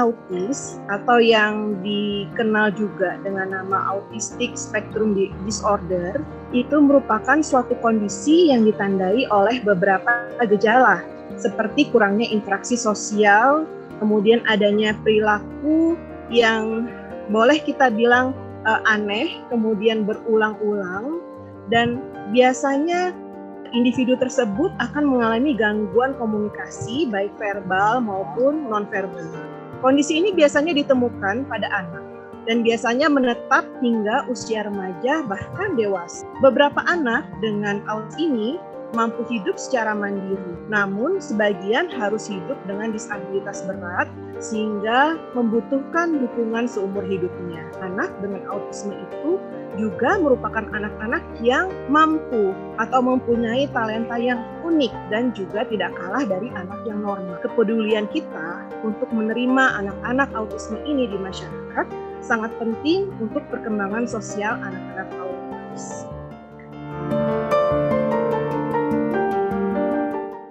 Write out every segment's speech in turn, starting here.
autis atau yang dikenal juga dengan nama autistic spectrum disorder itu merupakan suatu kondisi yang ditandai oleh beberapa gejala seperti kurangnya interaksi sosial, kemudian adanya perilaku yang boleh kita bilang aneh, kemudian berulang-ulang, dan biasanya individu tersebut akan mengalami gangguan komunikasi baik verbal maupun nonverbal. Kondisi ini biasanya ditemukan pada anak dan biasanya menetap hingga usia remaja bahkan dewasa. Beberapa anak dengan autis ini mampu hidup secara mandiri, namun sebagian harus hidup dengan disabilitas berat sehingga membutuhkan dukungan seumur hidupnya. Anak dengan autisme itu juga merupakan anak-anak yang mampu atau mempunyai talenta yang unik dan juga tidak kalah dari anak yang normal. Kepedulian kita untuk menerima anak-anak autisme ini di masyarakat sangat penting untuk perkembangan sosial anak-anak autis.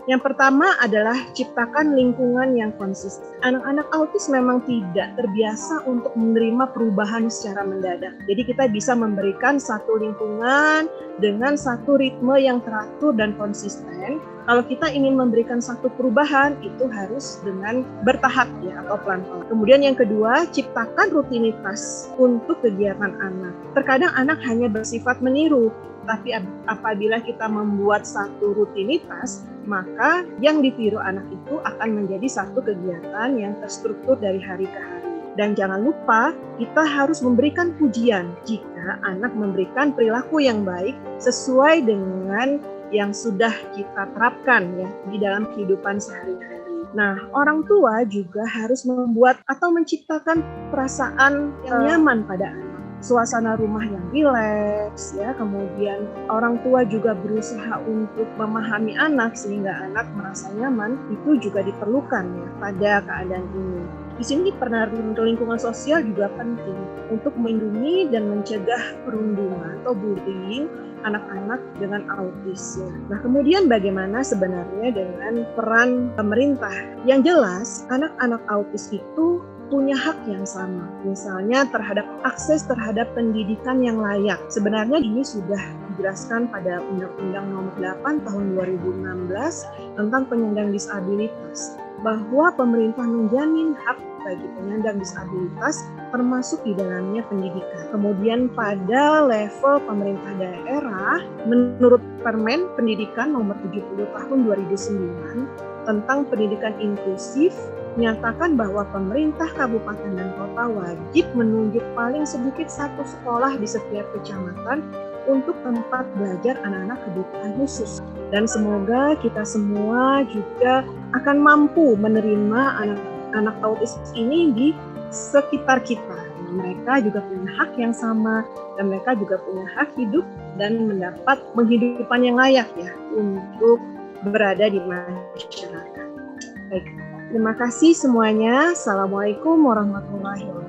Yang pertama adalah ciptakan lingkungan yang konsisten. Anak-anak autis memang tidak terbiasa untuk menerima perubahan secara mendadak. Jadi kita bisa memberikan satu lingkungan dengan satu ritme yang teratur dan konsisten. Kalau kita ingin memberikan satu perubahan, itu harus dengan bertahap ya atau pelan-pelan. Kemudian yang kedua, ciptakan rutinitas untuk kegiatan anak. Terkadang anak hanya bersifat meniru, tapi apabila kita membuat satu rutinitas, maka yang ditiru anak itu akan menjadi satu kegiatan yang terstruktur dari hari ke hari. Dan jangan lupa, kita harus memberikan pujian jika anak memberikan perilaku yang baik sesuai dengan yang sudah kita terapkan ya di dalam kehidupan sehari-hari. Nah, orang tua juga harus membuat atau menciptakan perasaan yang nyaman pada anak. Suasana rumah yang rileks ya, kemudian orang tua juga berusaha untuk memahami anak sehingga anak merasa nyaman, itu juga diperlukan ya pada keadaan ini. Di sini peran lingkungan sosial juga penting untuk melindungi dan mencegah perundungan atau bullying anak-anak dengan autis. Ya. Nah, kemudian bagaimana sebenarnya dengan peran pemerintah? Yang jelas, anak-anak autis itu punya hak yang sama, misalnya terhadap akses terhadap pendidikan yang layak. Sebenarnya ini sudah dijelaskan pada Undang-Undang Nomor 8 Tahun 2016 tentang penyandang disabilitas, bahwa pemerintah menjamin hak bagi penyandang disabilitas termasuk di dalamnya pendidikan. Kemudian pada level pemerintah daerah, menurut Permen Pendidikan Nomor 70 Tahun 2009 tentang pendidikan inklusif, menyatakan bahwa pemerintah kabupaten dan kota wajib menunjuk paling sedikit satu sekolah di setiap kecamatan untuk tempat belajar anak-anak kebutuhan khusus. Dan semoga kita semua juga akan mampu menerima anak-anak autis ini di sekitar kita. Mereka juga punya hak yang sama dan mereka juga punya hak hidup dan mendapat penghidupan yang layak ya untuk berada di masyarakat. Baik. Terima kasih semuanya. Assalamualaikum warahmatullahi wabarakatuh.